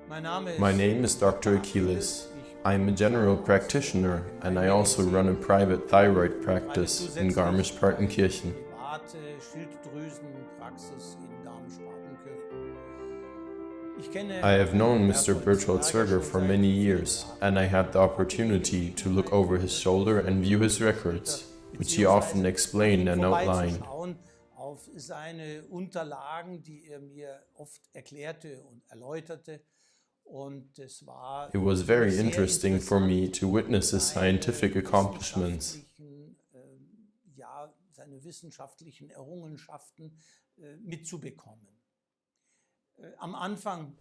My name is Dr. Achilles. I am a general practitioner and I also run a private thyroid practice in Garmisch-Partenkirchen. I have known Mr. Berthold Zwerger for many years and I had the opportunity to look over his shoulder and view his records, which he often explained and outlined. It was very interesting for me to witness his scientific accomplishments.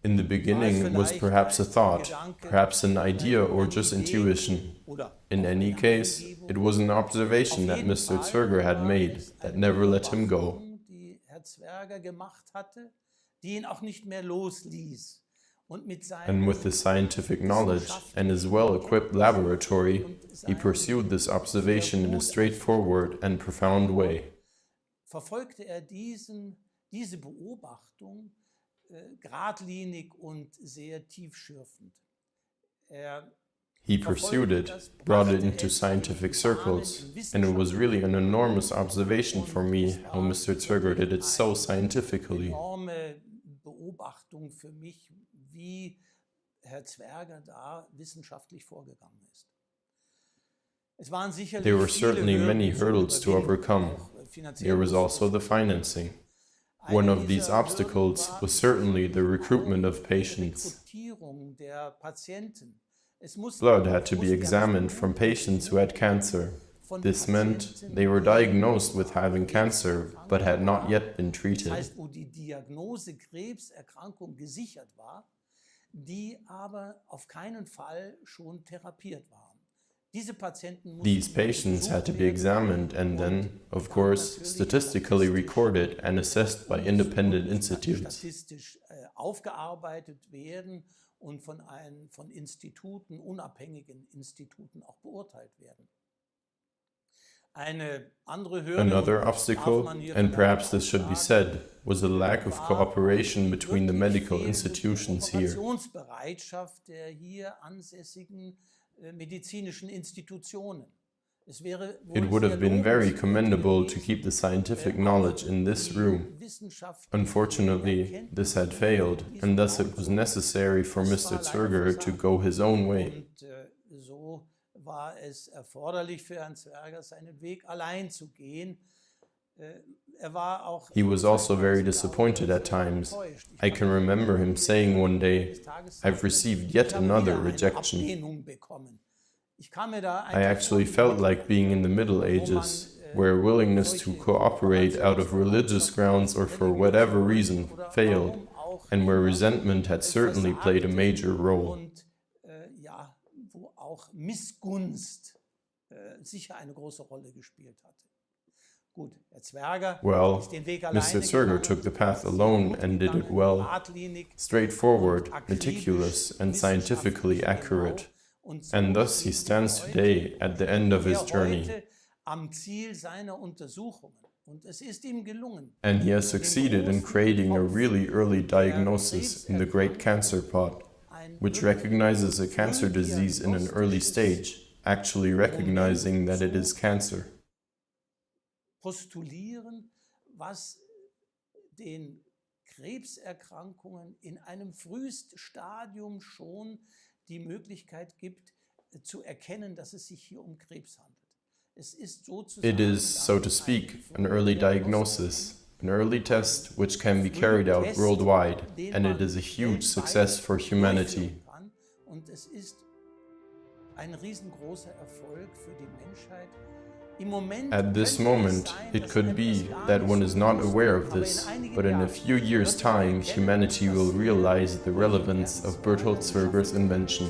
In the beginning it was perhaps a thought, perhaps an idea or just intuition. In any case, it was an observation that Mr. Zwerger had made that never let him go. And with his scientific knowledge and his well-equipped laboratory, he pursued this observation in a straightforward and profound way. He pursued it, brought it into scientific circles, and it was really an enormous observation for me how Mr. Zwerger did it so scientifically. There were certainly many hurdles to overcome. There was also the financing. One of these obstacles was certainly the recruitment of patients. Blood had to be examined from patients who had cancer. This meant they were diagnosed with having cancer, but had not yet been treated. These patients had to be examined and then, of course, statistically recorded and assessed by independent institutes. Another obstacle, and perhaps this should be said, was the lack of cooperation between the medical institutions here. It would have been very commendable to keep the scientific knowledge in this room. Unfortunately, this had failed, and thus it was necessary for Mr. Zwerger to go his own way. He was also very disappointed at times. I can remember him saying one day, "I've received yet another rejection." I actually felt like being in the Middle Ages, where willingness to cooperate out of religious grounds or for whatever reason failed, and where resentment had certainly played a major role. Well, Mr. Zwerger took the path alone and did it well, straightforward, meticulous, and scientifically accurate. And thus he stands today at the end of his journey. And he has succeeded in creating a really early diagnosis in the great cancer pod, which recognizes a cancer disease in an early stage, actually recognizing that it is cancer. Was den Krebserkrankungen in einem frühesten Stadium schon die Möglichkeit gibt, zu erkennen, dass es sich hier Krebs handelt. It is, so to speak, an early diagnosis, an early test which can be carried out worldwide, and it is a huge success for humanity. Und es ist ein riesengroßer Erfolg für die Menschheit. At this moment, it could be that one is not aware of this, but in a few years' time, humanity will realize the relevance of Berthold Zwerger's invention.